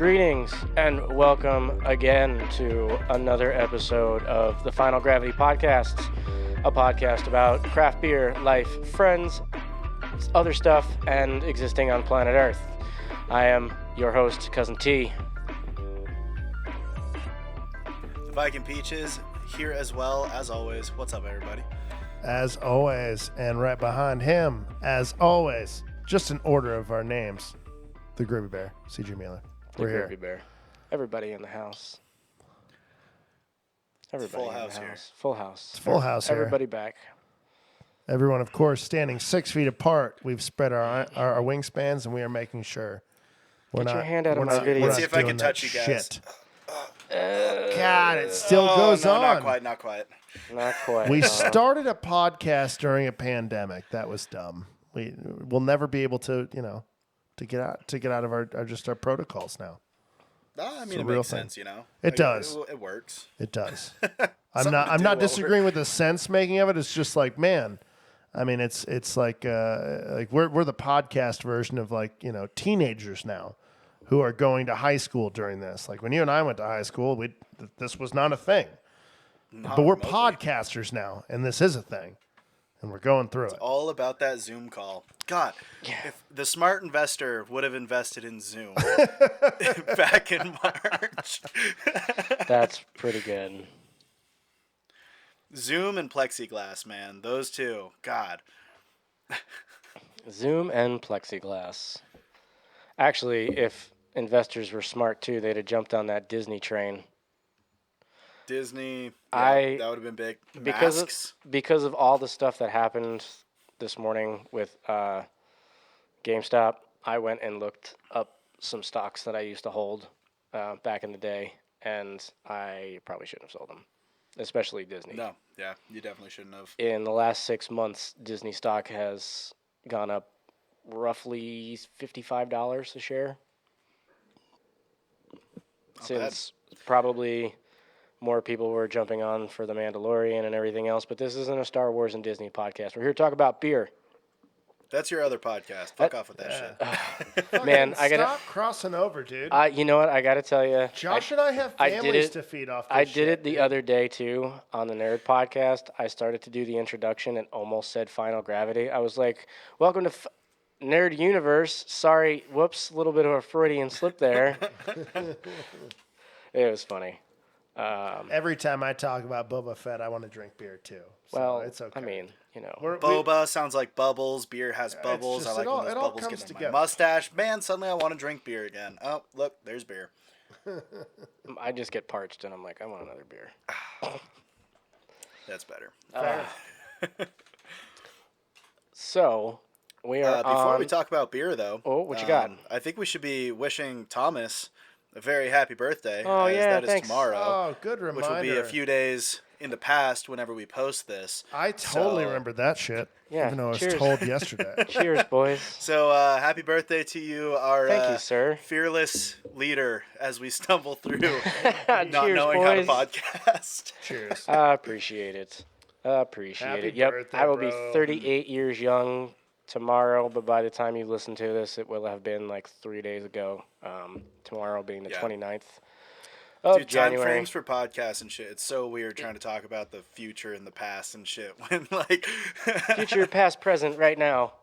Greetings and welcome again to another episode of the Final Gravity Podcasts, a podcast about craft beer, life, friends, other stuff, and existing on planet Earth. I am your host, Cousin T. The Viking Peaches here as well, as always. What's up, everybody? As always, and right behind him, as always, just in order of our names, the Groovy Bear, CG Mailer. We're here. Groovy Bear. Everybody in the house. Everybody Full in house the here. house. Full house. It's full house here. Everybody back. Everyone, of course, standing 6 feet apart. We've spread our wingspans, and we are making sure we're Get not. your hand out of we're my not- video. we're Let's not see if I doing can touch that you guys. shit. God, it still goes no, on. Not quite, not quite. Not quite. We started a podcast during a pandemic. That was dumb. We'll never be able to, to get out of our protocols now. I mean, a it real makes thing. sense, you know? It does. It works. It does. Something I'm to not do disagreeing with the sense making of it. It's just like, man, I mean, it's like we're the podcast version of teenagers now who are going to high school during this. Like when you and I went to high school, this was not a thing. Not But we're remotely. podcasters now, and this is a thing, and we're going through it. All about that Zoom call. God, if the smart investor would have invested in Zoom back in March. That's pretty good. Zoom and plexiglass, man. Those two. God. Zoom and plexiglass. Actually, if investors were smart too, they'd have jumped on that Disney train. Disney. I- that would have been big. Because Masks. because of all the stuff that happened this morning with GameStop, I went and looked up some stocks that I used to hold back in the day, and I probably shouldn't have sold them, especially Disney. No. Yeah, you definitely shouldn't have. In the last 6 months, Disney stock has gone up roughly $55 a share. Not Since probably more people were jumping on for The Mandalorian and everything else, but this isn't a Star Wars and Disney podcast. We're here to talk about beer. That's your other podcast. Fuck off with that shit. Man, I gotta. Stop crossing over, dude. You know what? I gotta tell you. Josh and I have I did families it- to feed off. I This did it shit, the dude. other day too on the Nerd podcast. I started to do the introduction and almost said Final Gravity. I was like, "Welcome to Nerd Universe." Sorry, whoops, a little bit of a Freudian slip there. It was funny. Every time I talk about Boba Fett, I want to drink beer too. So Well, it's okay. I mean, you know, Boba sounds like bubbles. Beer has bubbles. just- I like it all- when those it all bubbles comes get in together. my mustache. Man, suddenly I want to drink beer again. Oh, look, there's beer. I just get parched and I'm like, I want another beer. That's better. So we are Before on. we talk about beer, though, Oh, what you got? I think we should be wishing Thomas a very happy birthday. Oh, as yeah, that is thanks. tomorrow, Oh, good reminder. which will be a few days in the past whenever we post this. I totally So- remember that shit. Yeah, Even though I was cheers. told yesterday. Cheers, boys. So happy birthday to you, our Thank you, sir. fearless leader, as we stumble through not Cheers, knowing boys. how to podcast. Cheers. I appreciate it. Appreciate Happy it. Yep, birthday, I will be bro. 38 years young tomorrow, but by the time you listen to this, it will have been like 3 days ago. Tomorrow being the Yeah. 29th of Dude, time January. frames for podcasts and shit. It's so weird trying to talk about the future and the past and shit when like Future, past, present, right now.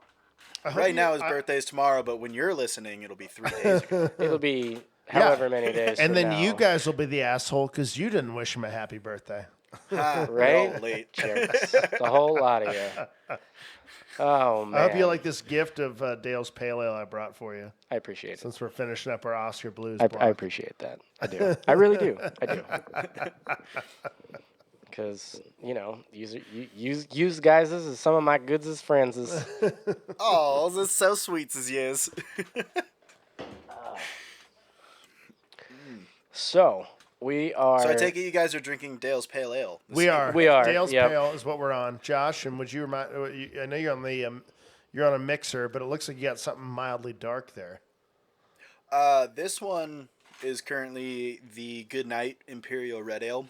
right now his birthday's tomorrow, but when you're listening, it'll be 3 days ago. It'll be however many days And from then now. you guys will be the asshole because you didn't wish him a happy birthday. We're Right? all late. Jerks. The whole lot of you. Oh, man. I hope you like this gift of Dale's Pale Ale I brought for you I appreciate it. since we're finishing up our Oskar Blues I block. appreciate that. I do. I really do. I do. Because, you know, use guys as some of my goods as friends. Oh, that's so sweet as yes. So, we are... So I take it you guys are drinking Dale's Pale Ale. We are. We are, Dale's yep. Pale is what we're on. Josh, and would you remind? I know you're on the you're on a mixer, but it looks like you got something mildly dark there. This one is currently the Good Night Imperial Red Ale.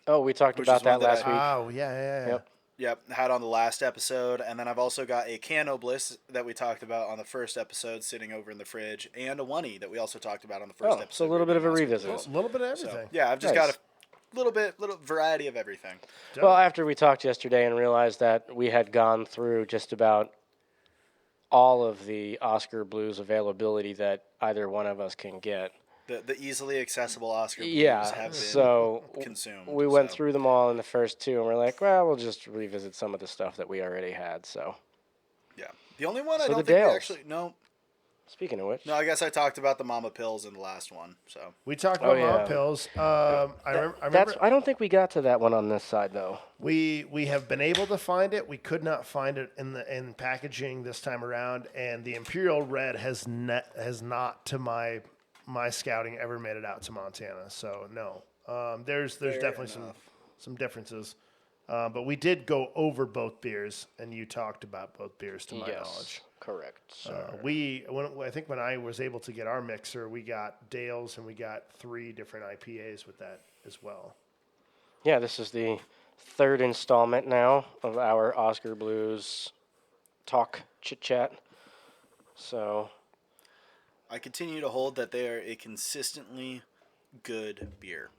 Oh, we talked Which about is one that that last I- week. Oh yeah. Yep. Yep, had on the last episode, and then I've also got a Cano Bliss that we talked about on the first episode, sitting over in the fridge, and a Oney that we also talked about on the first episode. So a little bit of a revisit. A little bit of everything. So, yeah, I've just Nice. got a little variety of everything. Well, after we talked yesterday and realized that we had gone through just about all of the Oskar Blues availability that either one of us can get. The easily accessible Oskar Blues have been so consumed. We went through them all in the first two, and we're like, well, we'll just revisit some of the stuff that we already had. So, yeah, the only one I So don't the think Dales. we actually speaking of which, No, I guess I talked about the Mama Pills in the last one. So We talked about yeah. Mama Pills. I remember I don't think we got to that one on this side though. we have been able to find it. We could not find it in packaging this time around, and the Imperial Red has not to my scouting ever made it out to Montana. So no, there's definitely some differences. But we did go over both beers, and you talked about both beers to my knowledge. Correct. Sir. I think when I was able to get our mixer, we got Dales and we got 3 different IPAs with that as well. Yeah, this is the third installment now of our Oskar Blues talk chit chat. So I continue to hold that they are a consistently good beer.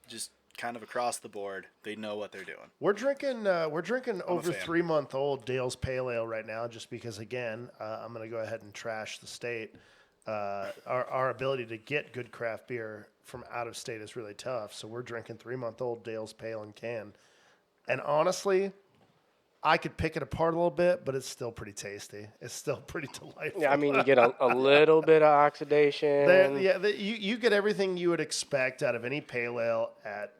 Just kind of across the board, they know what they're doing. We're drinking over fan. 3-month-old Dale's Pale Ale right now, just because again, I'm going to go ahead and trash the state. Our ability to get good craft beer from out of state is really tough. So we're drinking 3-month-old Dale's Pale and can, and honestly, I could pick it apart a little bit, but it's still pretty tasty. It's still pretty delightful. yeah, I mean, you get a little bit of oxidation. You get everything you would expect out of any pale ale at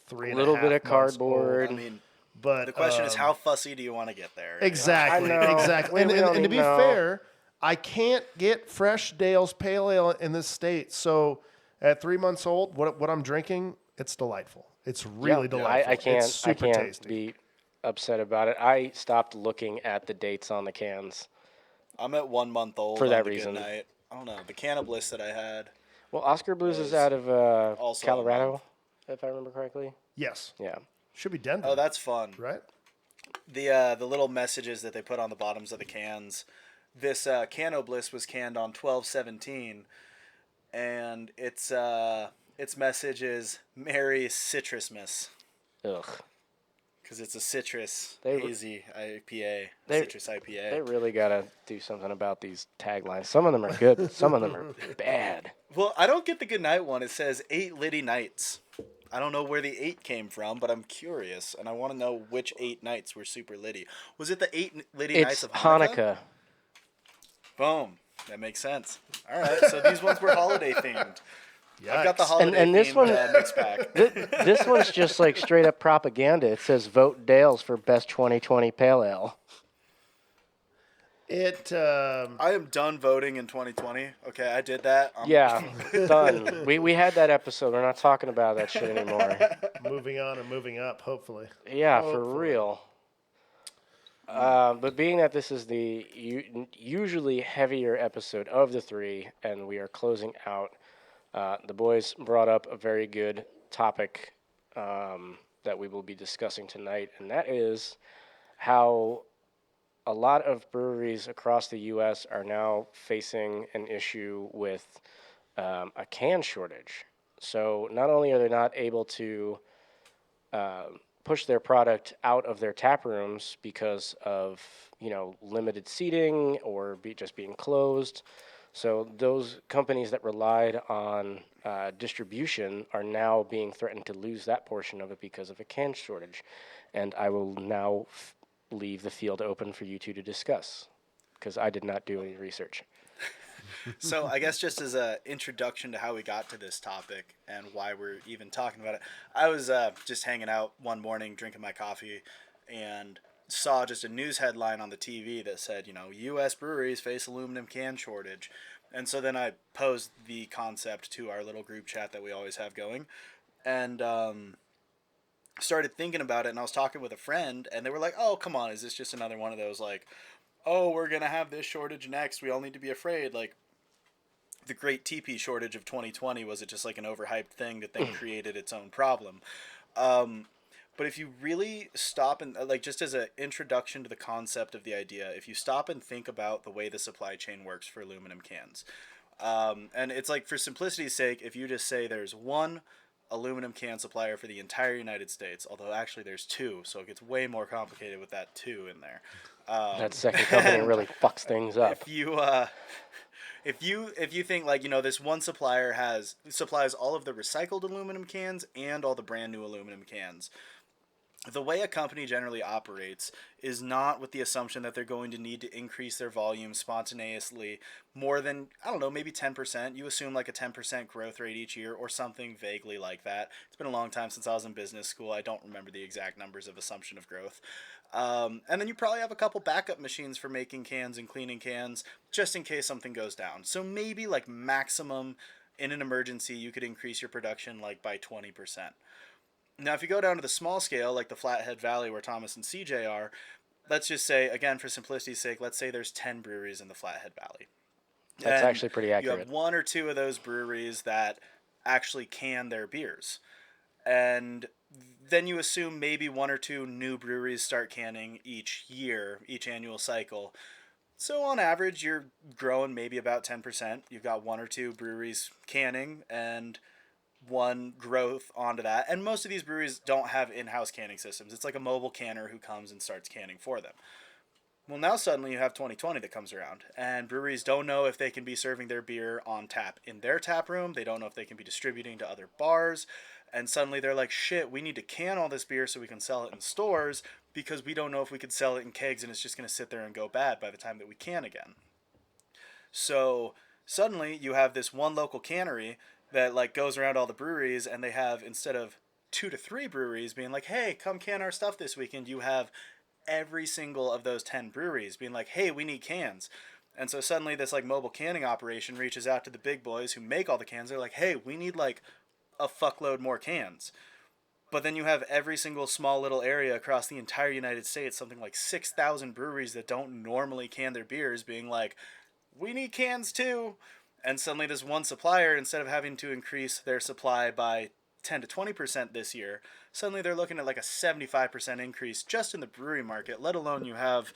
3.5 a little bit of months cardboard. I mean, But the question is, how fussy do you want to get there? Exactly, I know. exactly. We And don't to be know. fair, I can't get fresh Dale's Pale Ale in this state. So at 3 months old, what I'm drinking, it's delightful. It's really delightful. I can't. It's super I can't tasty. be upset about it. I stopped looking at the dates on the cans. I'm at 1 month old For on that the reason. Good night. I don't know. The Cano Bliss that I had. Well, Oskar Blues is Was out of also a Colorado, month. if I remember correctly. Yes, Yeah. should be Denver. Oh, that's fun. right. The little messages that they put on the bottoms of the cans. This Cano Bliss was canned on 12/17, and its message is Merry Citrusmas, Ugh. because it's a citrus They- hazy IPA, they- citrus IPA. They really gotta do something about these taglines. Some of them are good, but some of them are bad. Well, I don't get the good night one. It says 8 Liddy nights. I don't know where the 8 came from, but I'm curious, and I want to know which 8 nights were super Liddy. Was it the 8 Liddy nights It's of Hanukkah? Hanukkah. Boom. That makes sense. All right, so these ones were holiday themed. I've got the Yikes. holiday And this themed one- mix pack. This one's just like straight up propaganda. It says vote Dales for best 2020 pale ale. I am done voting in 2020. Okay, I did that. Yeah, done. We had that episode. We're not talking about that shit anymore. Moving on and moving up, hopefully. Yeah, for real. But being that this is the usually heavier episode of the 3, and we are closing out, the boys brought up a very good topic that we will be discussing tonight, and that is how a lot of breweries across the U.S. are now facing an issue with a can shortage. So not only are they not able to push their product out of their tap rooms because of limited seating or just being closed. So those companies that relied on distribution are now being threatened to lose that portion of it because of a can shortage. And I will now leave the field open for you two to discuss, because I did not do any research. So I guess just as an introduction to how we got to this topic and why we're even talking about it, I was just hanging out one morning drinking my coffee and saw just a news headline on the TV that said, U.S. breweries face aluminum can shortage. And so then I posed the concept to our little group chat that we always have going, and started thinking about it. And I was talking with a friend, and they were like, oh, come on, is this just another one of those, like, oh, we're going to have this shortage next, we all need to be afraid? Like, the great TP shortage of 2020, was it just like an overhyped thing that then created its own problem? But But if you really stop and like just as an introduction to the concept of the idea, if you stop and think about the way the supply chain works for aluminum cans, and it's like for simplicity's sake, if you just say there's one aluminum can supplier for the entire United States, although actually there's two, so it gets way more complicated with that two in there. That second company really fucks things up. If you think like this one supplier supplies all of the recycled aluminum cans and all the brand new aluminum cans, the way a company generally operates is not with the assumption that they're going to need to increase their volume spontaneously more than, I don't know, maybe 10%. You assume like a 10% growth rate each year or something vaguely like that. It's been a long time since I was in business school. I don't remember the exact numbers of assumption of growth. And then you probably have a couple backup machines for making cans and cleaning cans just in case something goes down. So maybe like maximum in an emergency, you could increase your production like by 20%. Now, if you go down to the small scale, like the Flathead Valley where Thomas and CJ are, let's just say, again, for simplicity's sake, let's say there's 10 breweries in the Flathead Valley. That's And actually pretty accurate. You have one or two of those breweries that actually can their beers. And then you assume maybe one or two new breweries start canning each year, each annual cycle. So on average, you're growing maybe about 10%. You've got one or two breweries canning and one growth onto that. And most of these breweries don't have in-house canning systems. It's like a mobile canner who comes and starts canning for them. Well, now suddenly you have 2020 that comes around, and breweries don't know if they can be serving their beer on tap in their tap room. They don't know if they can be distributing to other bars. And suddenly they're like, shit, we need to can all this beer so we can sell it in stores because we don't know if we could sell it in kegs and it's just going to sit there and go bad by the time that we can again. So suddenly you have this one local cannery that like goes around all the breweries, and they have, instead of 2 to 3 breweries being like, hey, come can our stuff this weekend, you have every single of those 10 breweries being like, hey, we need cans. And so suddenly this like mobile canning operation reaches out to the big boys who make all the cans. They're like, hey, we need like a fuckload more cans. But then you have every single small little area across the entire United States, something like 6,000 breweries that don't normally can their beers being like, we need cans too. And suddenly this one supplier, instead of having to increase their supply by 10 to 20% this year, suddenly they're looking at like a 75% increase just in the brewery market, let alone you have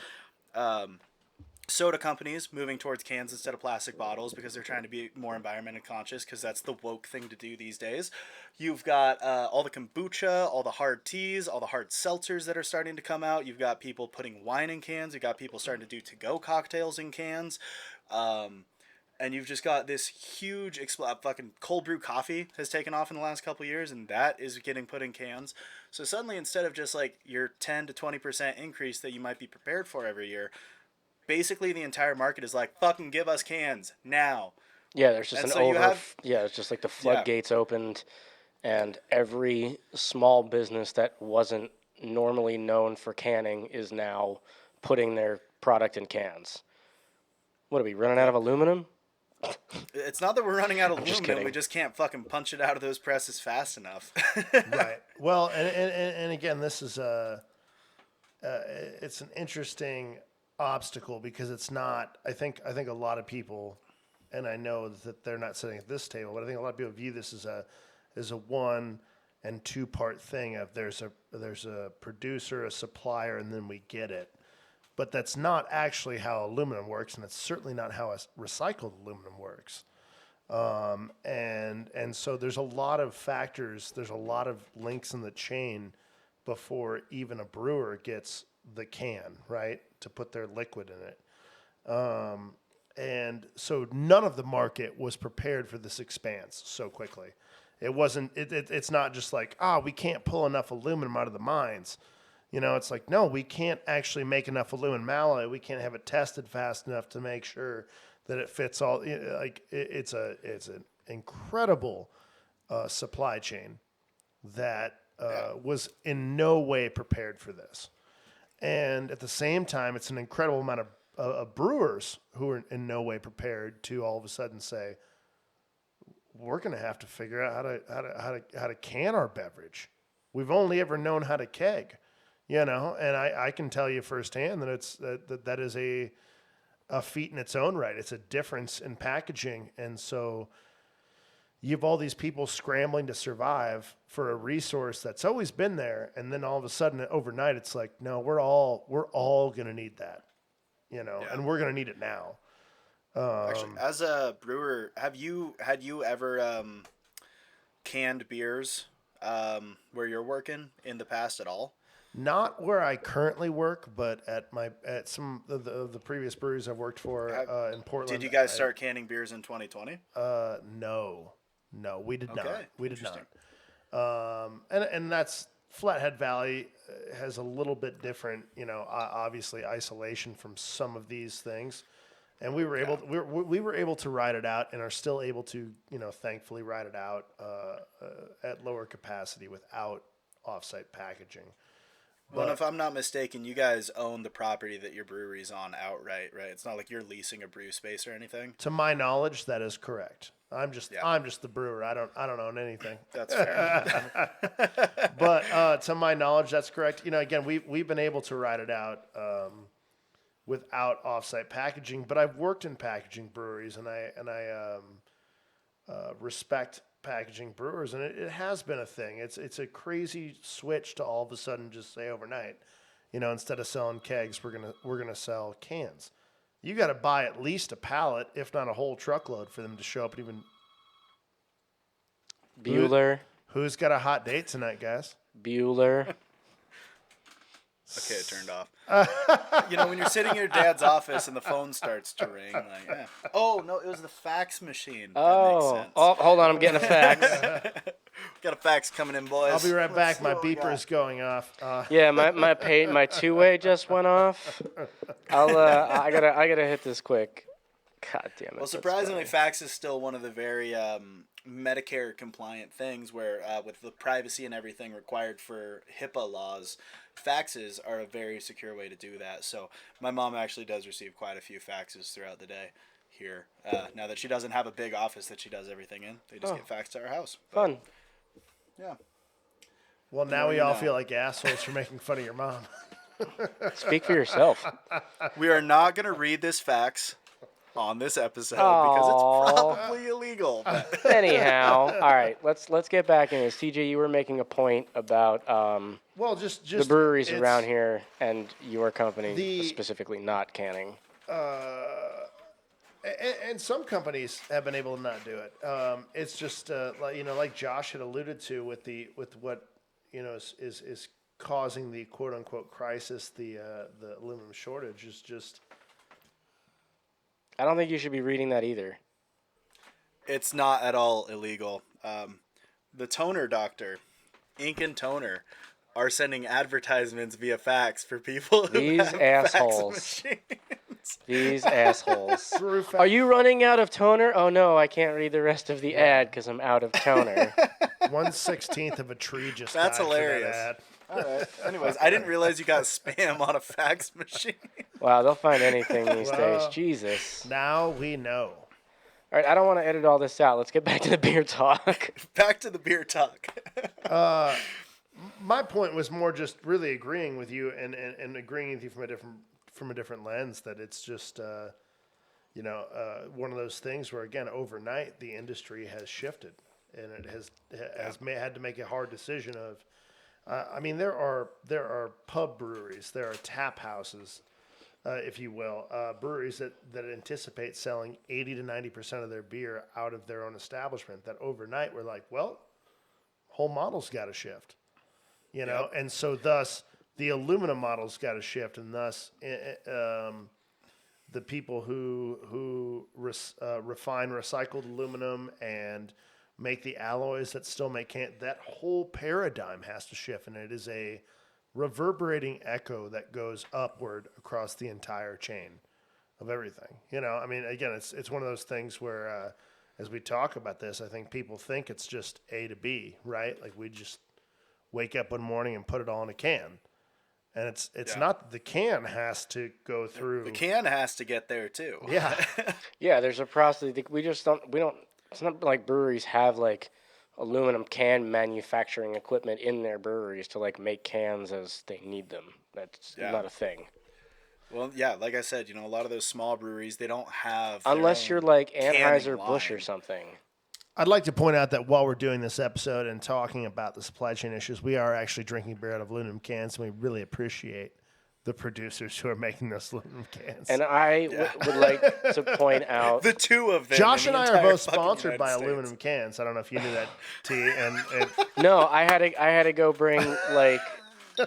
soda companies moving towards cans instead of plastic bottles because they're trying to be more environmentally conscious because that's the woke thing to do these days. You've got all the kombucha, all the hard teas, all the hard seltzers that are starting to come out. You've got people putting wine in cans. You've got people starting to do to-go cocktails in cans. And you've just got this huge fucking cold brew coffee has taken off in the last couple of years, and that is getting put in cans. So suddenly, instead of just like your 10 to 20% increase that you might be prepared for every year, basically the entire market is like, fucking give us cans now. Yeah, there's just And an so you have, yeah, it's just like the floodgates opened, and every small business that wasn't normally known for canning is now putting their product in cans. What, are we running out of aluminum? it's not that we're running out of just aluminum, kidding. we just can't fucking punch it out of those presses fast enough. Right. Well, and again, this is it's an interesting obstacle because it's not. I think a lot of people, and I know that they're not sitting at this table, but I think a lot of people view this as a one and two part thing of there's a producer, a supplier, and then we get it. But that's not actually how aluminum works, and it's certainly not how recycled aluminum works. And so there's a lot of factors, there's a lot of links in the chain before even a brewer gets the can, right, to put their liquid in it. And so none of the market was prepared for this expanse so quickly. It wasn't. It's not just like, we can't pull enough aluminum out of the mines. You know, it's like, no, we can't actually make enough aluminum alloy. We can't have it tested fast enough to make sure that it fits all. It's an incredible supply chain that was in no way prepared for this. And at the same time, it's an incredible amount of brewers who are in no way prepared to all of a sudden say, we're going to have to figure out how to can our beverage. We've only ever known how to keg. You know, and I can tell you firsthand that that is a feat in its own right. It's a difference in packaging, and so you have all these people scrambling to survive for a resource that's always been there, and then all of a sudden overnight it's like, no, we're all gonna need that, and we're gonna need it now. Actually, as a brewer, had you ever canned beers where you're working in the past at all? Not where I currently work, but at some of the previous breweries I've worked for in Portland. Did you guys start canning beers in 2020? No, we did not. Okay, We did not. And that's Flathead Valley has a little bit different, obviously isolation from some of these things. And we were able we were able to ride it out and are still able to, thankfully ride it out at lower capacity without offsite packaging. Well, if I'm not mistaken, you guys own the property that your brewery's on outright, right? It's not like you're leasing a brew space or anything. To my knowledge, that is correct. I'm just the brewer. I don't own anything. That's fair. But to my knowledge, that's correct. Again, we've been able to ride it out without offsite packaging. But I've worked in packaging breweries, and I respect packaging brewers, and it has been a thing. It's a crazy switch to all of a sudden just say overnight, instead of selling kegs, we're gonna sell cans. You got to buy at least a pallet, if not a whole truckload, for them to show up. And even Bueller. Who's got a hot date tonight, guys? Bueller. Okay, it turned off. When you're sitting in your dad's office and the phone starts to ring, oh no, it was the fax machine. That makes sense. Hold on, I'm getting a fax. Got a fax coming in, boys. I'll be right back. My beeper is going off. Yeah, my two-way just went off. I gotta hit this quick. God damn it. Well, surprisingly, fax is still one of the very Medicare compliant things where with the privacy and everything required for HIPAA laws, faxes are a very secure way to do that. So my mom actually does receive quite a few faxes throughout the day here. Now that she doesn't have a big office that she does everything in, they just get faxed to our house. But, fun. Yeah. Well, now we all feel like assholes for making fun of your mom. Speak for yourself. We are not going to read this fax on this episode because it's probably illegal. But. Anyhow, all right, let's get back in this. TJ, you were making a point about just the breweries around here and your company specifically not canning. And some companies have been able to not do it. It's just like Josh had alluded to with what is causing the quote unquote crisis, the aluminum shortage is just. I don't think you should be reading that either. It's not at all illegal. The toner doctor, Ink and Toner, are sending advertisements via fax for people who have assholes. Fax machines. These assholes. Are you running out of toner? Oh no, I can't read the rest of the ad because I'm out of toner. 1/16 of a tree just That's died hilarious. For that ad. All right. Anyways, I didn't realize you got spam on a fax machine. Wow, they'll find anything these days. Jesus. Now we know. All right, I don't want to edit all this out. Let's get back to the beer talk. Back to the beer talk. My point was more just really agreeing with you and agreeing with you from a different lens that it's just one of those things where again overnight the industry has shifted and it has had to make a hard decision of. There are pub breweries, there are tap houses, if you will, breweries that anticipate selling 80 to 90% of their beer out of their own establishment. That overnight we're like, well, whole model's got to shift, and so thus the aluminum model's got to shift, and thus the people who refine recycled aluminum and make the alloys that still make that whole paradigm has to shift, and it is a reverberating echo that goes upward across the entire chain of everything. Again, it's one of those things where as we talk about this, I think people think it's just A to B, right? Like we just wake up one morning and put it all in a can. And it's not, the can has to go through. The can has to get there too. Yeah. Yeah, there's a process. We don't. It's not like breweries have like aluminum can manufacturing equipment in their breweries to like make cans as they need them. That's not a thing. Well, yeah, like I said, a lot of those small breweries, they don't have. Unless you're like Anheuser-Busch or something. I'd like to point out that while we're doing this episode and talking about the supply chain issues, we are actually drinking beer out of aluminum cans, and we really appreciate the producers who are making those aluminum cans. And I would like to point out The two of them. Josh in the and I are entire both fucking sponsored United by States. aluminum cans. I don't know if you knew that, T. And no, I had to go bring like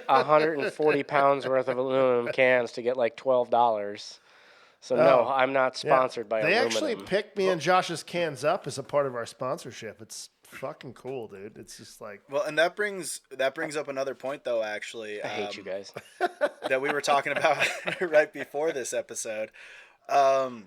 140 pounds worth of aluminum cans to get like $12. So no, I'm not sponsored by they aluminum. actually picked me and Josh's cans up as a part of our sponsorship. It's fucking cool, dude. It's just like, Well, and that brings up another point, though. Actually, I hate you guys. that we were talking about right before this episode. Another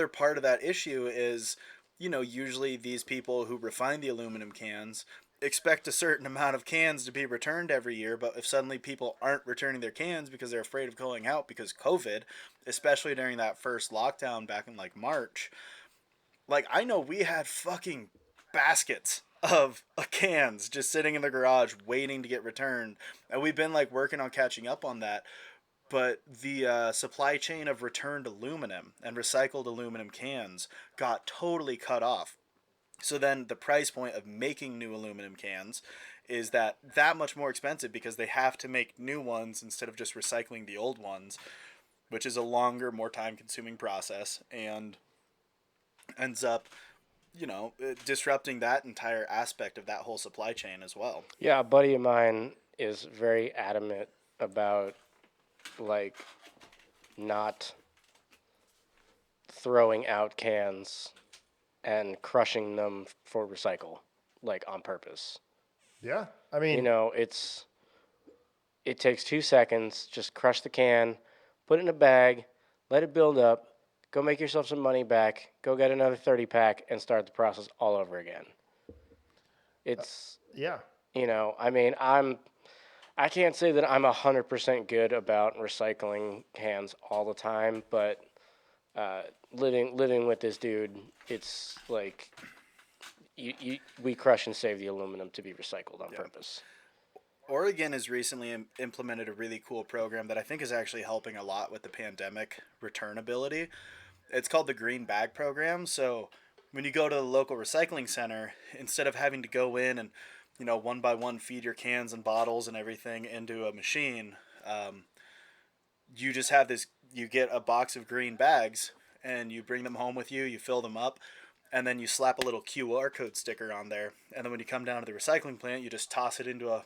part of that issue is, usually these people who refine the aluminum cans expect a certain amount of cans to be returned every year, but if suddenly people aren't returning their cans because they're afraid of going out because COVID, especially during that first lockdown back in like March, like I know we had fucking baskets of cans just sitting in the garage waiting to get returned, and we've been like working on catching up on that. But the supply chain of returned aluminum and recycled aluminum cans got totally cut off. So then the price point of making new aluminum cans is that much more expensive because they have to make new ones instead of just recycling the old ones, which is a longer, more time-consuming process and ends up, disrupting that entire aspect of that whole supply chain as well. Yeah, a buddy of mine is very adamant about like not throwing out cans and crushing them for recycle, like on purpose. yeah. I mean, It takes 2 seconds. Just crush the can, put it in a bag, let it build up, go make yourself some money back, go get another 30-pack, and start the process all over again. It's, yeah. I mean, I can't say that I'm 100% good about recycling cans all the time, but living with this dude, it's like we crush and save the aluminum to be recycled on purpose. Oregon has recently implemented a really cool program that I think is actually helping a lot with the pandemic returnability. It's called the Green Bag Program. So when you go to the local recycling center, instead of having to go in and, one by one feed your cans and bottles and everything into a machine, you just have you get a box of green bags and you bring them home with you, you fill them up, and then you slap a little QR code sticker on there. And then when you come down to the recycling plant, you just toss it into a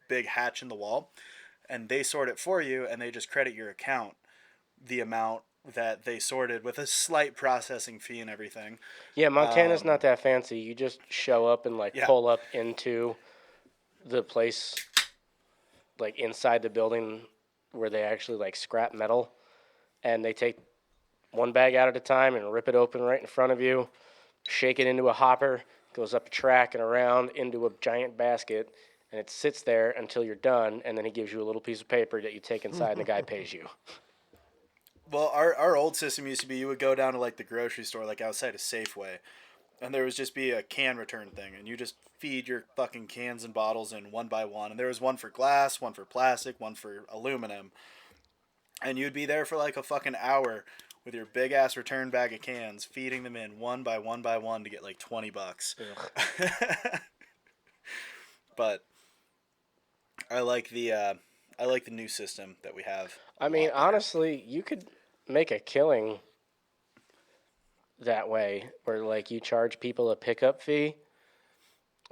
big hatch in the wall, and they sort it for you, and they just credit your account the amount that they sorted with a slight processing fee and everything. Yeah, Montana's not that fancy. You just show up and pull up into the place, like inside the building where they actually scrap metal, and they take one bag out at a time and rip it open right in front of you, shake it into a hopper, goes up a track and around into a giant basket, and it sits there until you're done, and then he gives you a little piece of paper that you take inside, and the guy pays you. Well, our old system used to be you would go down to the grocery store outside a Safeway, and there would just be a can return thing, and you just feed your fucking cans and bottles in one by one, and there was one for glass, one for plastic, one for aluminum, and you'd be there for a fucking hour with your big ass return bag of cans, feeding them in one by one by one to get $20. But I like the new system that we have. I mean, honestly, you could make a killing that way, where you charge people a pickup fee,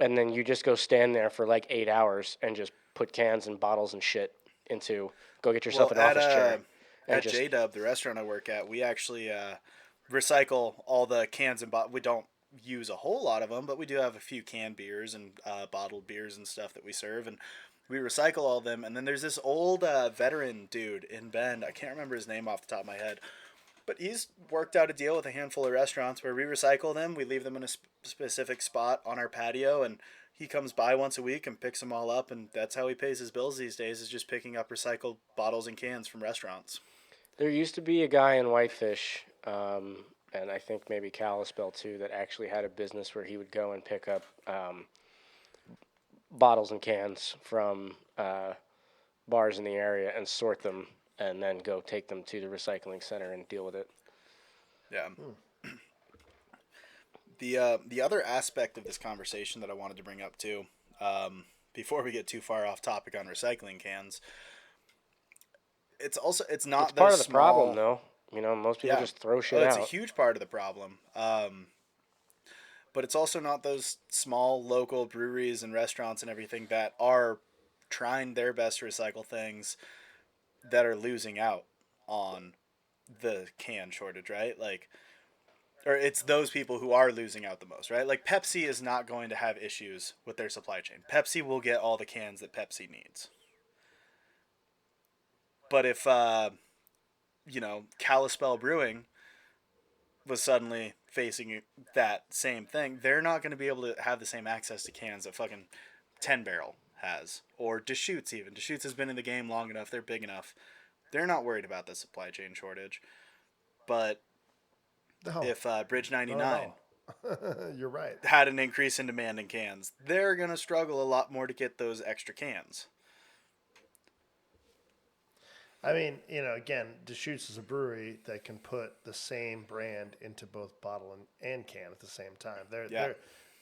and then you just go stand there for 8 hours and just put cans and bottles and shit into. Go get yourself an office chair. At J-Dub, the restaurant I work at, we actually recycle all the cans and bottles. We don't use a whole lot of them, but we do have a few canned beers and bottled beers and stuff that we serve, and we recycle all of them. And then there's this old veteran dude in Bend. I can't remember his name off the top of my head, but he's worked out a deal with a handful of restaurants where we recycle them. We leave them in a specific spot on our patio, and he comes by once a week and picks them all up, and that's how he pays his bills these days, is just picking up recycled bottles and cans from restaurants. There used to be a guy in Whitefish, and I think maybe Kalispell too, that actually had a business where he would go and pick up bottles and cans from bars in the area and sort them, and then go take them to the recycling center and deal with it. Yeah. The other aspect of this conversation that I wanted to bring up too, before we get too far off topic on recycling cans, it's not It's part those of the problem, small. though. Most people Yeah. just throw Oh, shit it's a out. huge part of the problem. But it's also not those small local breweries and restaurants and everything that are trying their best to recycle things that are losing out on the can shortage, right? Like, or it's those people who are losing out the most, right? Like Pepsi is not going to have issues with their supply chain. Pepsi will get all the cans that Pepsi needs. But if Kalispell Brewing was suddenly facing that same thing, they're not going to be able to have the same access to cans that fucking 10 Barrel has, or Deschutes even. Deschutes has been in the game long enough. They're big enough. They're not worried about the supply chain shortage. But No, if Bridge not 99 at all. You're right. had an increase in demand in cans, they're going to struggle a lot more to get those extra cans. I mean, again, Deschutes is a brewery that can put the same brand into both bottle and can at the same time.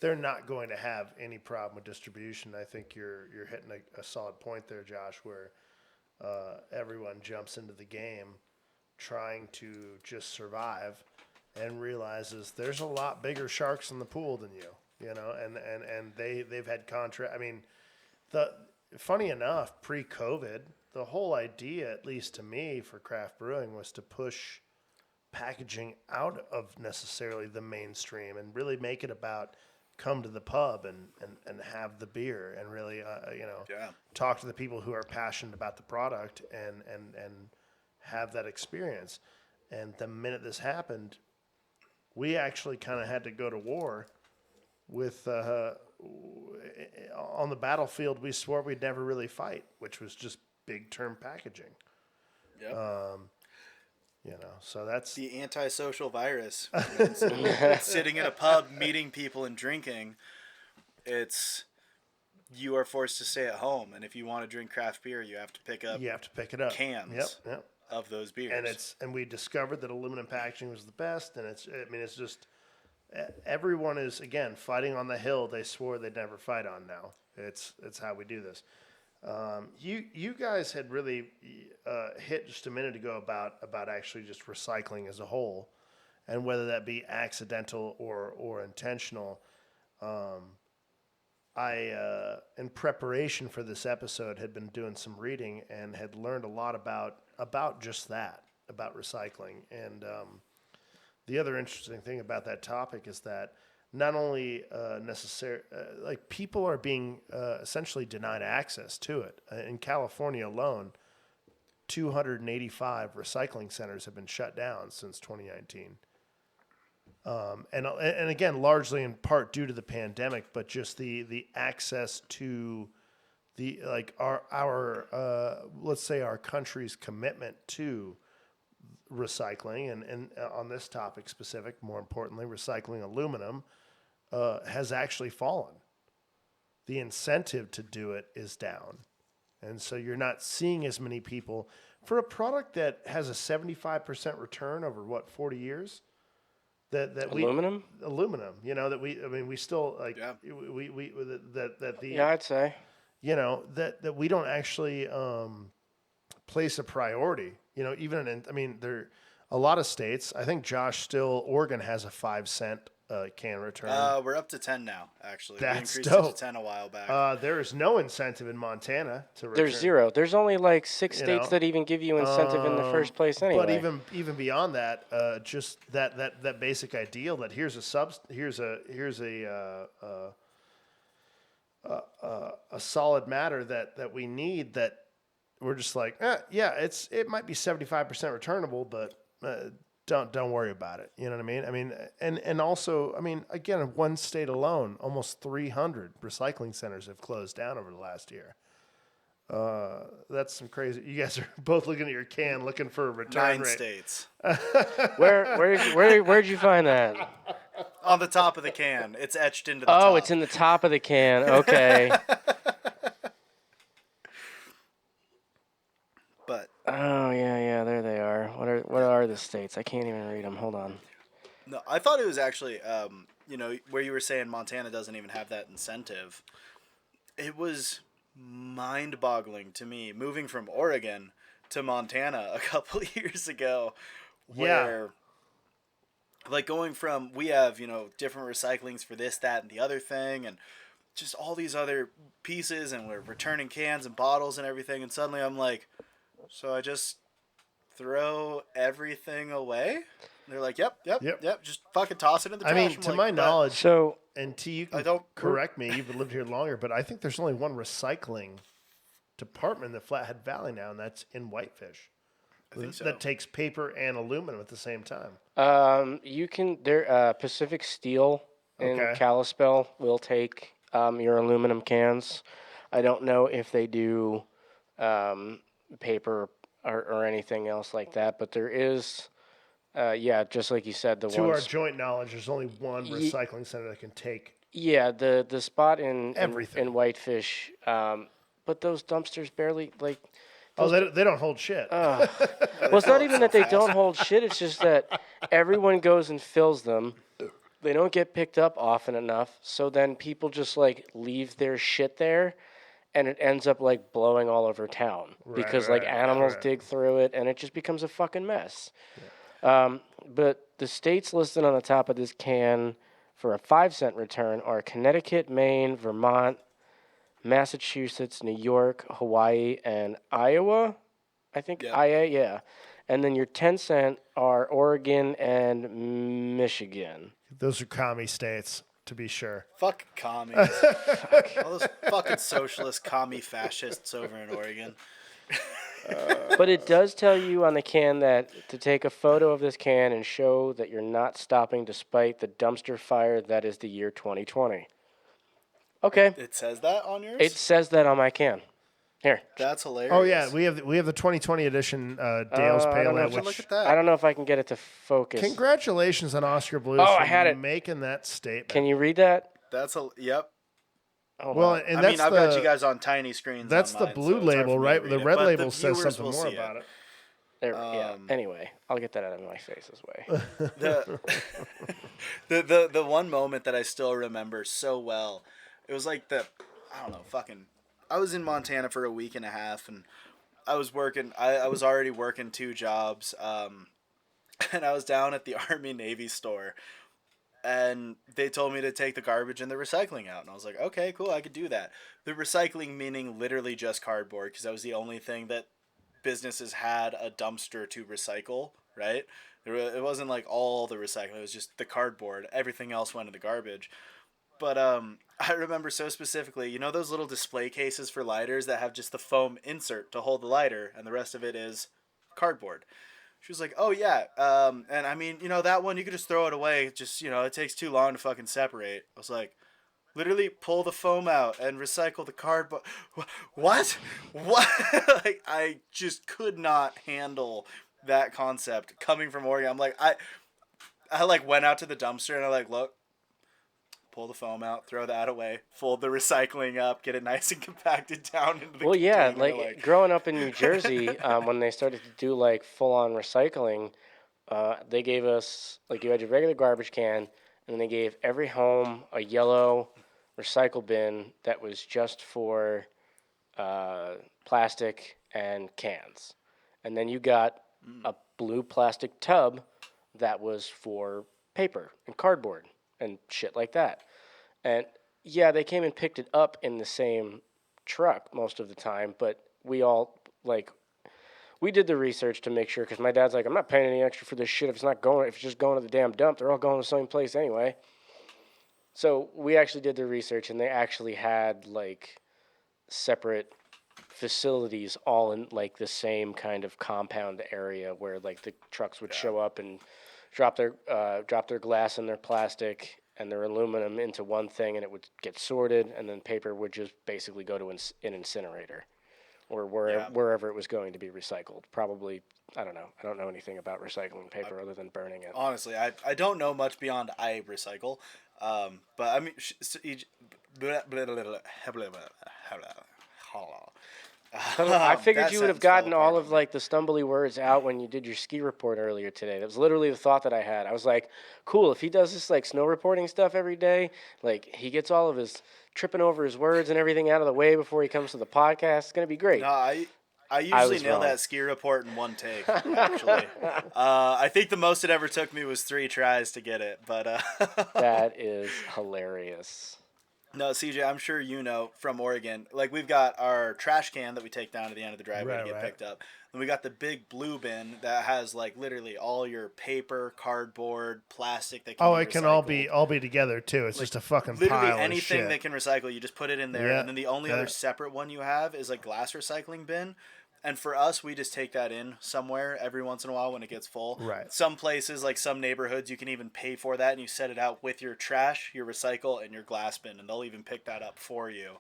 They're not going to have any problem with distribution. I think you're hitting a solid point there, Josh, where everyone jumps into the game trying to just survive and realizes there's a lot bigger sharks in the pool than and they've had contract. I mean, the funny enough, pre-COVID, the whole idea, at least to me, for craft brewing was to push packaging out of necessarily the mainstream and really make it about come to the pub and have the beer and really talk to the people who are passionate about the product and have that experience. And the minute this happened, we actually kind of had to go to war with on the battlefield. We swore we'd never really fight, which was just big term packaging. Yep. So that's the antisocial virus. Sitting in a pub, meeting people and drinking, you are forced to stay at home, and if you want to drink craft beer, you have to pick it up cans of those beers. And we discovered that aluminum packaging was the best, and it's just everyone is again fighting on the hill they swore they'd never fight on. Now it's how we do this. You guys had really hit just a minute ago about actually just recycling as a whole, and whether that be accidental or intentional. I in preparation for this episode had been doing some reading and had learned a lot about just that, about recycling. And the other interesting thing about that topic is that not only like people are being essentially denied access to it. In California alone, 285 recycling centers have been shut down since 2019. And again, largely in part due to the pandemic, but just the access to the our let's say our country's commitment to recycling and on this topic specific, more importantly, recycling aluminum has actually fallen. The incentive to do it is down. And so you're not seeing as many people for a product that has a 75% return over 40 years. Aluminum? Aluminum, we still like I'd say that we don't actually place a priority. Even there a lot of states. I think Oregon has a 5-cent can return. We're up to 10 now. Actually, That's we increased dope. it to 10 a while back. There is no incentive in Montana to return. there's zero. There's only like 6 states that even give you incentive in the first place anyway. But even beyond that, just that basic ideal that here's a solid matter that we need, that we're just like, it might be 75% returnable, but don't worry about it. You know what I mean? And also, again, in one state alone, almost 300 recycling centers have closed down over the last year. That's some crazy. You guys are both looking at your can, looking for a return 9 rate. states. Where'd you find that? On the top of the can. It's etched into the Oh, top. it's in the top of the can. Okay. But Oh yeah, there they are. What are the states? I can't even read them. Hold on. No, I thought it was actually, where you were saying Montana doesn't even have that incentive. It was mind-boggling to me moving from Oregon to Montana a couple years ago, Yeah. where like going from we have different recyclings for this, that, and the other thing, and just all these other pieces, and we're returning cans and bottles and everything, and suddenly I'm like, so I just throw everything away? And they're like, yep, yep, Yep. yep, just fucking toss it in the I trash. mean, I'm to like, my "But knowledge, So and T, you I can don't correct me. You've lived here longer, but I think there's only one recycling department in the Flathead Valley now, and that's in Whitefish. I think so. That takes paper and aluminum at the same time. you can there Pacific Steel in Okay. Kalispell will take your aluminum cans. I don't know if they do um, paper or anything else like that, but there is, yeah, just like you said, the To our ones. joint knowledge, there's only one recycling center that can take Yeah, the spot in everything. Whitefish, but those dumpsters barely like. Oh, Those, they don't hold shit. well, They it's fill not it even so that they fast. don't hold shit. It's just that everyone goes and fills them. They don't get picked up often enough, so then people just like leave their shit there, and it ends up like blowing all over town because like animals right. dig through it, and it just becomes a fucking mess. But the states listed on the top of this can for a 5-cent return are Connecticut, Maine, Vermont, Massachusetts, New York, Hawaii, and Iowa. I think Yep. IA, yeah. And then your 10-cent are Oregon and Michigan. Those are commie states, to be sure. Fuck commies. All those fucking socialist commie fascists over in Oregon. But it does tell you on the can that to take a photo of this can and show that you're not stopping despite the dumpster fire that is the year 2020. Okay. It says that on yours? It says that on my can. Here. That's hilarious. Oh yeah, we have the 2020 edition Dale's I Pale don't know Ale. if Look Which at that. I don't know if I can get it to focus. congratulations on Oskar Blues Oh, for I had it. making that statement. Can you read that? That's a yep. Hold Well, on. and I that's mean, I've the got you guys on tiny screens. that's on the mine, blue so it's hard label, for me to right? read The it, red but label the says viewers something will more see about it. There, yeah. Anyway, I'll get that out of my face this way. The one moment that I still remember so well, it was like I don't know, fucking. I was in Montana for a week and a half, and I was working. I was already working 2 jobs, and I was down at the Army Navy store, and they told me to take the garbage and the recycling out, and I was like, okay, cool, I could do that. The recycling meaning literally just cardboard, because that was the only thing that businesses had a dumpster to recycle, right? It wasn't like all the recycling, it was just the cardboard. Everything else went in the garbage. But I remember so specifically, those little display cases for lighters that have just the foam insert to hold the lighter, and the rest of it is cardboard. She was like, "Oh yeah, and I mean, that one you could just throw it away. Just it takes too long to fucking separate." I was like, "Literally pull the foam out and recycle the cardboard." What? What? Like I just could not handle that concept coming from Oregon. I'm like, I like went out to the dumpster and I like look, pull the foam out, throw that away, fold the recycling up, get it nice and compacted down into the Well, yeah, container. like growing up in New Jersey, when they started to do like full-on recycling, they gave us like you had your regular garbage can, and they gave every home a yellow recycle bin that was just for plastic and cans, and then you got a blue plastic tub that was for paper and cardboard and shit like that. And yeah, they came and picked it up in the same truck most of the time, but we all like we did the research to make sure because my dad's like, I'm not paying any extra for this shit if it's just going to the damn dump. They're all going to the same place anyway. So we actually did the research, and they actually had like separate facilities all in like the same kind of compound area where like the trucks would show up and drop their glass and their plastic and their aluminum into one thing, and it would get sorted, and then paper would just basically go to an incinerator or wherever it was going to be recycled. Probably, I don't know. I don't know anything about recycling paper other than burning it. Honestly, I don't know much beyond I recycle, but I mean, I figured That you would have sentence fell gotten all apart of on me. like the stumbly words out when you did your ski report earlier today. That was literally the thought that I had. I was like, cool, if he does this like snow reporting stuff every day, like he gets all of his tripping over his words and everything out of the way before he comes to the podcast, it's gonna be great. No, I I usually was nail wrong. that ski report in one take. Actually, I think the most it ever took me was 3 tries to get it. But That is hilarious. no, CJ, I'm sure you know from Oregon. Like we've got our trash can that we take down to the end of the driveway to Right, get right. picked up. Then we got the big blue bin that has like literally all your paper, cardboard, plastic that can Oh, be it can recycled. all be together too. It's just a fucking Literally pile of anything shit. that can recycle, you just put it in there. Yeah, And then the only yeah. other separate one you have is a glass recycling bin. And for us, we just take that in somewhere every once in a while when it gets full. Right. Some places, like some neighborhoods, you can even pay for that and you set it out with your trash, your recycle, and your glass bin. And they'll even pick that up for you.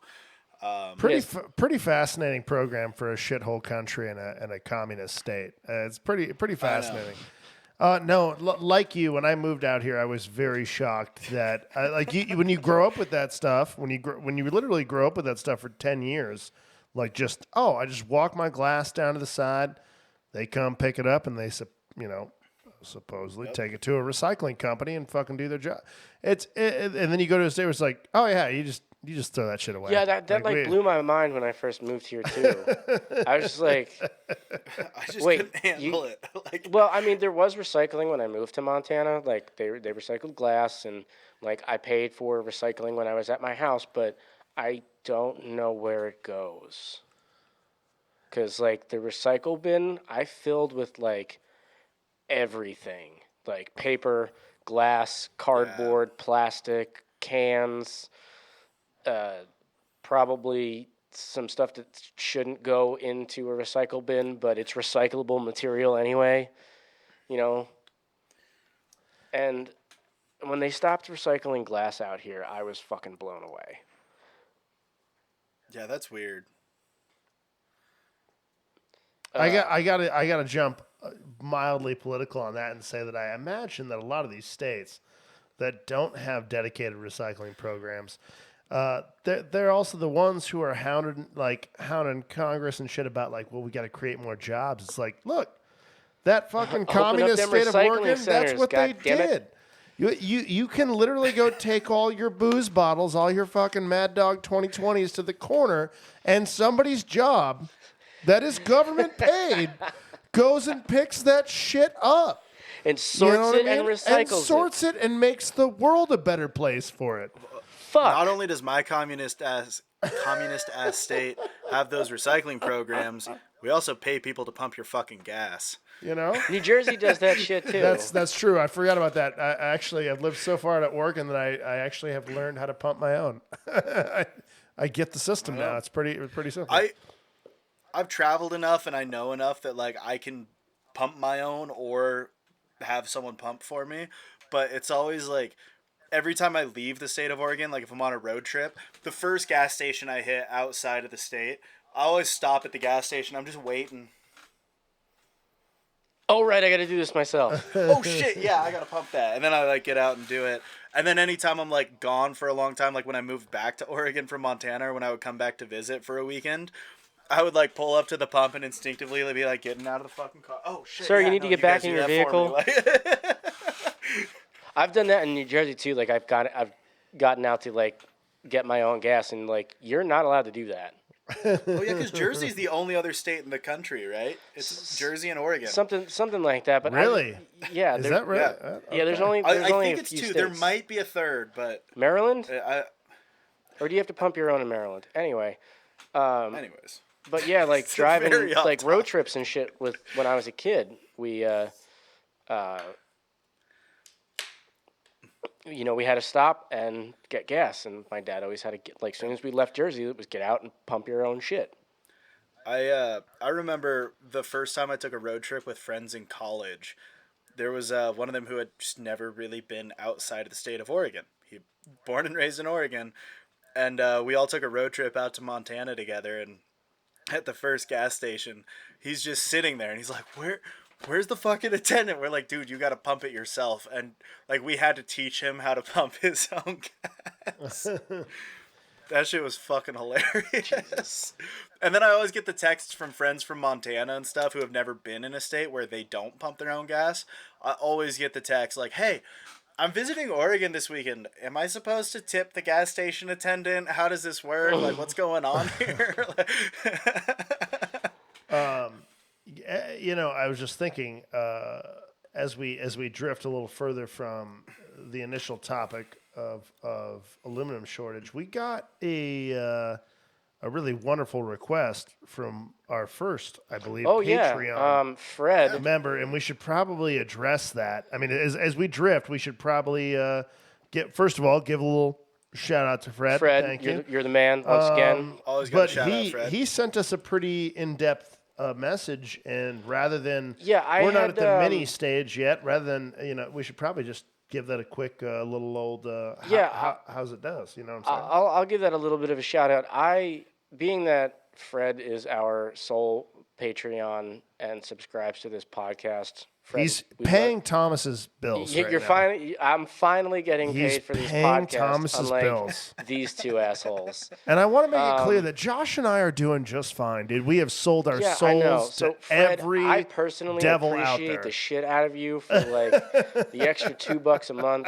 Yes. Pretty fascinating program for a shithole country and a communist state. It's pretty fascinating. No, like you, when I moved out here, I was very shocked that like when you grow up with that stuff, when you literally grow up with that stuff for 10 years, like I just walk my glass down to the side, they come pick it up and they supposedly take it to a recycling company and fucking do their job. And then you go to a state where it's like, oh yeah, you just throw that shit away. Yeah, that blew my mind when I first moved here too. I was just like, I just Wait, couldn't handle it. Like, well, I mean, there was recycling when I moved to Montana. Like they recycled glass, and like I paid for recycling when I was at my house, but I don't know where it goes. Cause like the recycle bin, I filled with like everything, like paper, glass, cardboard, plastic, cans, probably some stuff that shouldn't go into a recycle bin, but it's recyclable material anyway, you know. And when they stopped recycling glass out here, I was fucking blown away. yeah, that's weird. I gotta jump mildly political on that and say that I imagine that a lot of these states that don't have dedicated recycling programs, they're also the ones who are hounding Congress and shit about like, well, we got to create more jobs. It's like, look, that fucking communist them state of recycling Oregon, that's centers, what they goddammit. did. You can literally go take all your booze bottles, all your fucking Mad Dog 2020s to the corner, and somebody's job that is government paid goes and picks that shit up. And sorts what it I mean? and recycles sorts it and makes the world a better place for it. Fuck. Not only does my communist ass state have those recycling programs, we also pay people to pump your fucking gas. You know? New Jersey does that shit too. That's true. I forgot about that. I've lived so far at work, and that I actually have learned how to pump my own. I get the system now. It's pretty simple. I've traveled enough and I know enough that like I can pump my own or have someone pump for me, but it's always like every time I leave the state of Oregon, like if I'm on a road trip, the first gas station I hit outside of the state, I always stop at the gas station. I'm just waiting. Oh right, I got to do this myself. Oh shit, yeah, I gotta pump that, and then I like get out and do it. And then anytime I'm like gone for a long time, like when I moved back to Oregon from Montana, or when I would come back to visit for a weekend, I would like pull up to the pump and instinctively be like getting out of the fucking car. Oh shit! Sir, yeah, you need to no, get back guys in do your that for me. vehicle. I've done that in New Jersey too. Like I've gotten out to like get my own gas, and like you're not allowed to do that. Oh yeah, because Jersey's the only other state in the country, right? It's Jersey and Oregon. Something like that. But really? Yeah. Is that right? Yeah. Yeah, there's only I only think a it's few two. states. There might be a third, but Maryland, I, or do you have to pump your own in Maryland? Anyway. anyways. But yeah, like It's driving very off like road topic. trips and shit with when I was a kid, we we had to stop and get gas, and my dad always had to get like as soon as we left Jersey, it was get out and pump your own shit. I remember the first time I took a road trip with friends in college. There was one of them who had just never really been outside of the state of Oregon. He born and raised in Oregon, and we all took a road trip out to Montana together. And at the first gas station, he's just sitting there, and he's like, Where's the fucking attendant? We're like, dude, you got to pump it yourself. And like we had to teach him how to pump his own gas. That shit was fucking hilarious. And then I always get the texts from friends from Montana and stuff who have never been in a state where they don't pump their own gas. I always get the text like, "Hey, I'm visiting Oregon this weekend. Am I supposed to tip the gas station attendant? How does this work? Like, what's going on here?" I was just thinking as we drift a little further from the initial topic of aluminum shortage, we got a really wonderful request from our first, I believe, Oh Patreon Fred. member, and we should probably address that. I mean, as we drift, we should probably first of all give a little shout out to Fred. Fred, Thank you're you. you're the man once again. Always got to But shout out Fred. he sent us a pretty in-depth message, and rather than I we're not had, at the mini stage yet, rather than we should probably just give that a quick little old how's it does, you know what I'm saying? I'll give that a little bit of a shout out. Being that Fred is our sole Patreon and subscribes to this podcast. Fred, He's paying Thomas's bills. You're now. finally. I'm finally getting He's paid for these paying podcasts. Thomas's unlike bills. these two assholes. And I want to make it clear that Josh and I are doing just fine, dude. We have sold our Yeah, I know. souls So to Fred, every I personally devil out appreciate there. the shit out of you for like the extra $2 a month.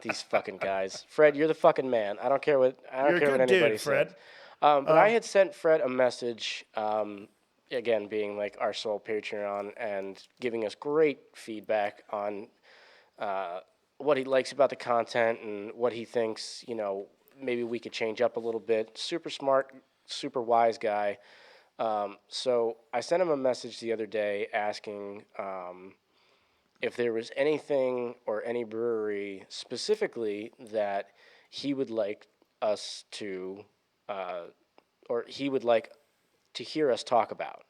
These fucking guys. Fred, you're the fucking man. I don't care what You're a good anybody dude, Fred. says. But I had sent Fred a message, again, being like our sole Patreon and giving us great feedback on what he likes about the content and what he thinks, maybe we could change up a little bit. Super smart, super wise guy. So I sent him a message the other day asking if there was anything or any brewery specifically that he would like us to or he would like to hear us talk about.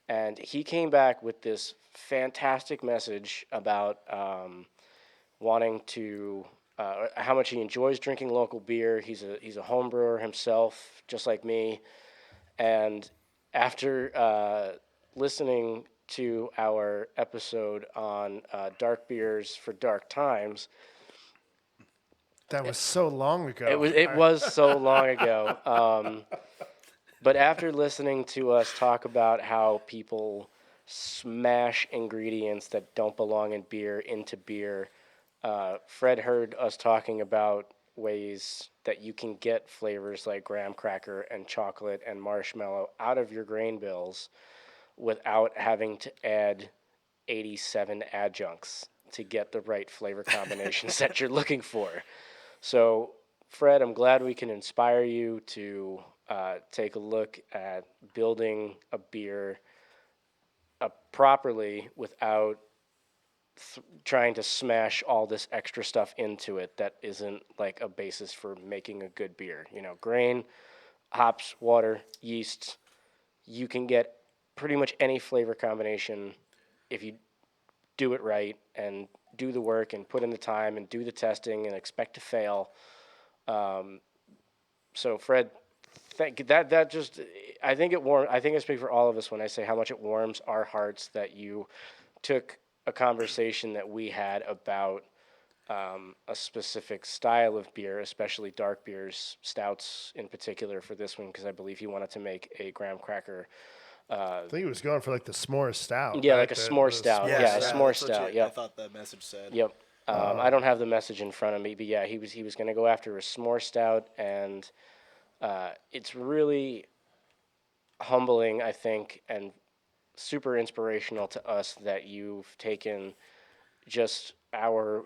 And he came back with this fantastic message about wanting to, how much he enjoys drinking local beer. He's a home brewer himself, just like me. And after listening to our episode on dark beers for dark times, That was so long ago. it was so long ago. But after listening to us talk about how people smash ingredients that don't belong in beer into beer, Fred heard us talking about ways that you can get flavors like graham cracker and chocolate and marshmallow out of your grain bills without having to add 87 adjuncts to get the right flavor combinations that you're looking for. So, Fred, I'm glad we can inspire you to take a look at building a beer properly without trying to smash all this extra stuff into it that isn't like a basis for making a good beer. Grain, hops, water, yeast. You can get pretty much any flavor combination if you do it right and do the work and put in the time and do the testing and expect to fail. So Fred, that just, I think I speak for all of us when I say how much it warms our hearts that you took a conversation that we had about a specific style of beer, especially dark beers, stouts in particular for this one, because I believe he wanted to make a graham cracker. I think he was going for like the s'more stout. Yeah, right? like a s'more stout. Yeah, a s'more that's what stout. I Yep. thought that message said. Yep. I don't have the message in front of me, but yeah, he was going to go after a s'more stout, and it's really humbling, I think, and super inspirational to us that you've taken just our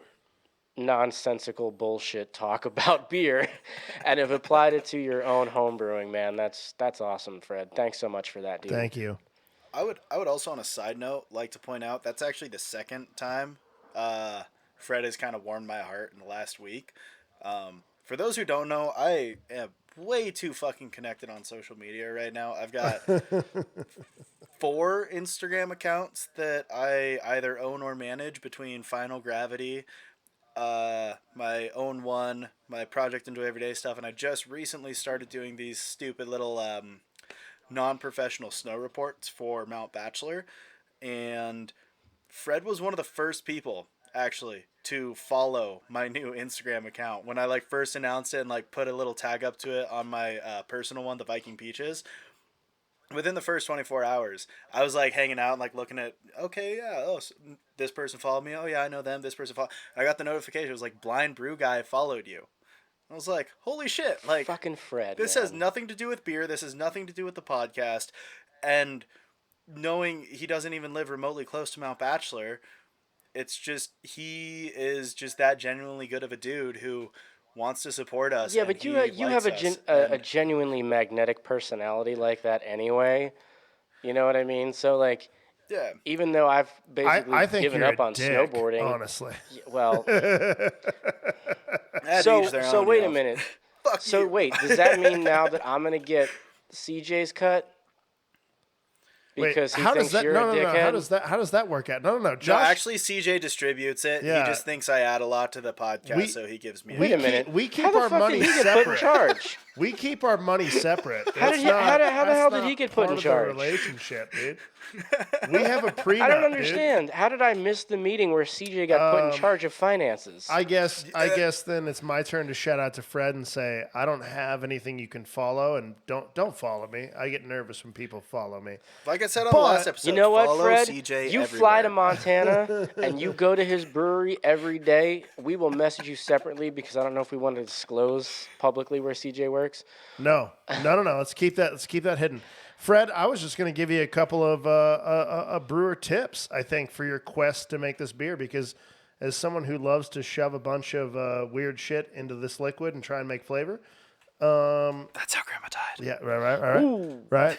nonsensical bullshit talk about beer and have applied it to your own home brewing, man. That's awesome, Fred. Thanks so much for that, dude. Thank you. I would also, on a side note, like to point out that's actually the second time Fred has kind of warmed my heart in the last week. For those who don't know, I am way too fucking connected on social media right now. I've got 4 Instagram accounts that I either own or manage between Final Gravity, my own one, my Project Enjoy Everyday stuff, and I just recently started doing these stupid little non-professional snow reports for Mount Bachelor, and Fred was one of the first people actually, to follow my new Instagram account. When I like first announced it and like put a little tag up to it on my personal one, the Viking Peaches, within the first 24 hours, I was like hanging out and like looking at, okay, yeah, oh, this person followed me. Oh, yeah, I know them. This person followed. I got the notification. It was like, Blind Brew Guy followed you. I was like, holy shit. Like, Fucking Fred, this man. has nothing to do with beer. This has nothing to do with the podcast. And knowing he doesn't even live remotely close to Mount Bachelor, it's just, he is just that genuinely good of a dude who wants to support us. Yeah, and but he you have likes us. a genuinely magnetic personality like that anyway. You know what I mean? So like, Yeah. even though I've basically I think given you're up a on dick, snowboarding, honestly. well, At each their so own, wait you know. a minute. Fuck So you. wait, does that mean now that I'm gonna get CJ's cut Wait, because he how does thinks that? you're No, a no, no. dickhead? How does that work out? No, no, no. No, Josh, actually, CJ distributes it. Yeah. He just thinks I add a lot to the podcast, We- so he gives me. Wait a cut. minute. we keep How the our fuck money did he get put in separate. charge? We keep our money separate. How It's did he- how the that's hell did not he get put in part of charge? The relationship, dude. We have a prenup. I don't dude. understand. How did I miss the meeting where CJ got put in charge of finances? I guess then it's my turn to shout out to Fred and say I don't have anything you can follow, and don't follow me. I get nervous when people follow me. Like I said on But- the last episode, You know what, follow Fred? CJ You everywhere. fly to Montana and you go to his brewery every day. We will message you separately because I don't know if we want to disclose publicly where CJ works. No. Let's keep that hidden. Fred, I was just going to give you a couple of brewer tips, I think, for your quest to make this beer, because as someone who loves to shove a bunch of weird shit into this liquid and try and make flavor. That's how Grandma died. Yeah, right.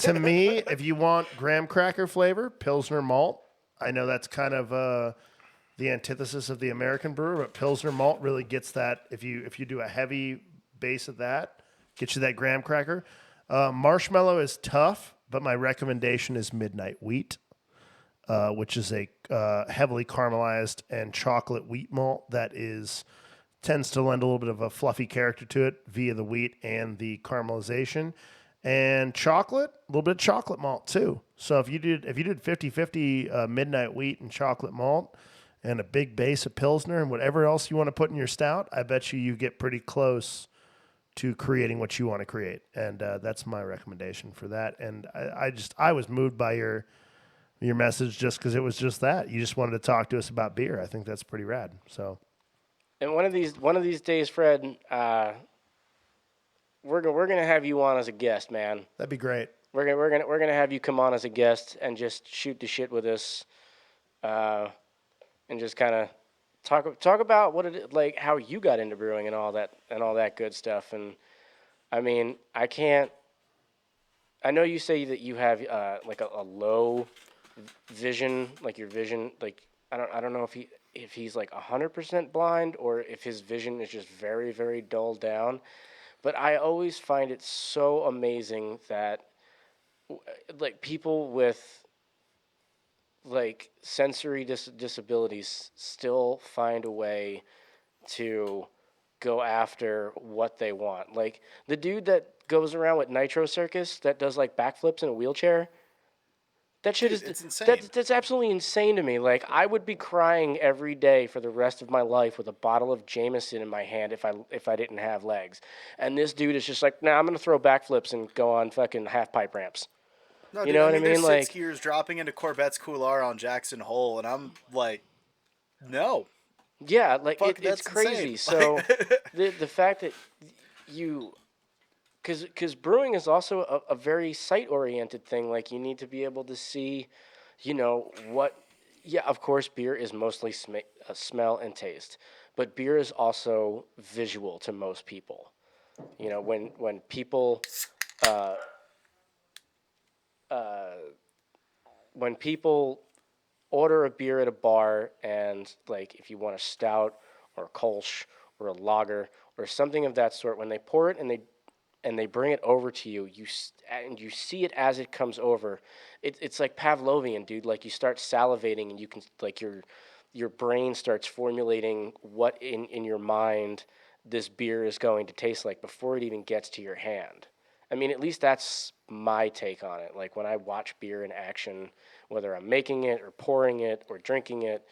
To me, if you want graham cracker flavor, Pilsner malt. I know that's kind of the antithesis of the American brewer, but Pilsner malt really gets that. If you do a heavy base of that, gets you that graham cracker. Marshmallow is tough, but my recommendation is Midnight Wheat, which is a heavily caramelized and chocolate wheat malt that tends to lend a little bit of a fluffy character to it via the wheat and the caramelization. And chocolate, a little bit of chocolate malt too. So if you did 50-50 Midnight Wheat and chocolate malt and a big base of Pilsner and whatever else you want to put in your stout, I bet you get pretty close to creating what you want to create. And that's my recommendation for that. And I was moved by your message just because it was just that. You just wanted to talk to us about beer. I think that's pretty rad. So, And one of these days, Fred, we're gonna have you on as a guest, man. that'd be great. We're gonna have you come on as a guest and just shoot the shit with us, and just kind of talk about what it like, how you got into brewing and all that good stuff. And I mean, I know you say that you have like a low vision, like your vision, like I don't know if he's like 100% blind or if his vision is just very, very dulled down. But I always find it so amazing that like people with like sensory disabilities still find a way to go after what they want. Like the dude that goes around with Nitro Circus that does like backflips in a wheelchair. That shit It's is insane. that's absolutely insane to me. Like I would be crying every day for the rest of my life with a bottle of Jameson in my hand if I didn't have legs. And this dude is just like, nah, I'm gonna throw backflips and go on fucking half pipe ramps. No, You dude, know what I mean? There's Like- sit skiers dropping into Corvette's Couloir on Jackson Hole, and I'm like, no. Yeah, like Fuck, it's that's crazy. insane. So the fact that you, because brewing is also a very sight oriented thing. Like you need to be able to see, what. Yeah, of course, beer is mostly smell and taste, but beer is also visual to most people. When people. When people order a beer at a bar and like if you want a stout or a kolsch or a lager or something of that sort, when they pour it and they bring it over to you, and you see it as it comes over, it's like Pavlovian, dude. Like you start salivating and you can like your brain starts formulating what in your mind this beer is going to taste like before it even gets to your hand. I mean, at least that's my take on it. Like when I watch beer in action, whether I'm making it or pouring it or drinking it,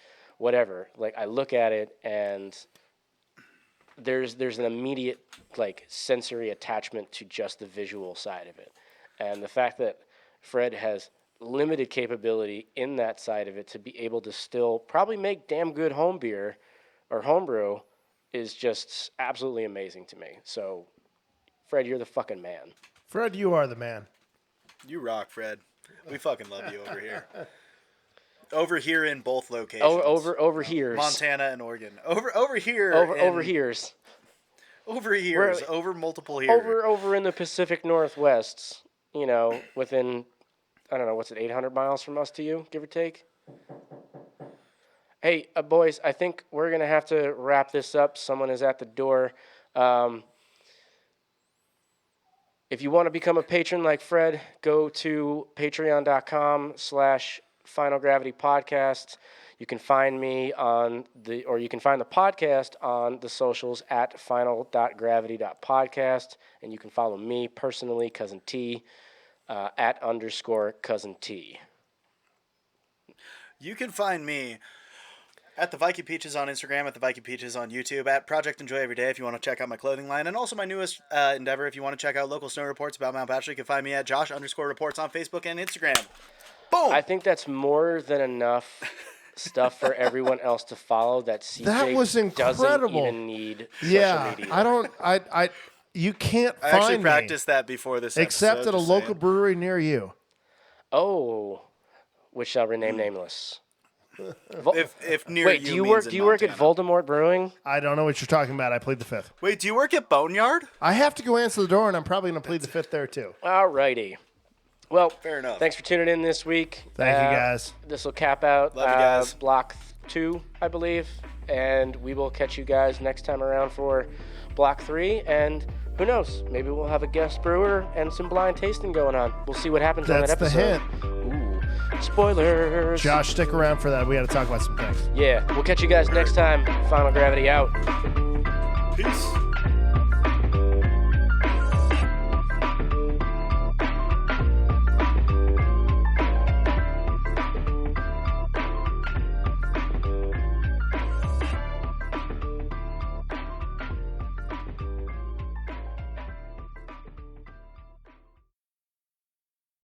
whatever. Like, I look at it and there's an immediate like sensory attachment to just the visual side of it. And the fact that Fred has limited capability in that side of it to be able to still probably make damn good home beer or homebrew is just absolutely amazing to me. So, Fred, you're the fucking man. Fred, you are the man. You rock, Fred. We fucking love you over here. Over here in both locations. Over here. Montana and Oregon. Over here. Over here's. Over here's. Over multiple here. Over in the Pacific Northwest, you know, within, I don't know, what's it, 800 miles from us to you, give or take? Hey, boys, I think we're going to have to wrap this up. Someone is at the door. If you want to become a patron like Fred, go to patreon.com/Final Gravity Podcast. You can find me you can find the podcast on the socials at final.gravity.podcast. And you can follow me personally, Cousin T, at _Cousin T. You can find me at the Viking Peaches on Instagram, at the Viking Peaches on YouTube, at Project Enjoy Every Day if you want to check out my clothing line, and also my newest endeavor if you want to check out local snow reports about Mount Bachelor. You can find me at Josh_reports on Facebook and Instagram. Boom! I think that's more than enough stuff for everyone else to follow that CJ That was incredible. doesn't even need social media. You can't I find actually me practiced that before this except episode, at a just local saying. brewery near you. Oh, which shall rename nameless. If near Wait, you do you means work? in Do you work at Montana. Voldemort Brewing? I don't know what you're talking about. I plead the fifth. Wait, do you work at Boneyard? I have to go answer the door, and I'm probably going to plead the fifth there, too. Alrighty. Well, Fair enough. Thanks for tuning in this week. Thank you, guys. This will cap out Love you guys. Block 2, I believe. And we will catch you guys next time around for Block 3. And who knows? Maybe we'll have a guest brewer and some blind tasting going on. We'll see what happens on that That's the episode. hint. Ooh, spoilers. Josh, stick around for that. We got to talk about some things. Yeah, we'll catch you guys next time. Final Gravity out. Peace.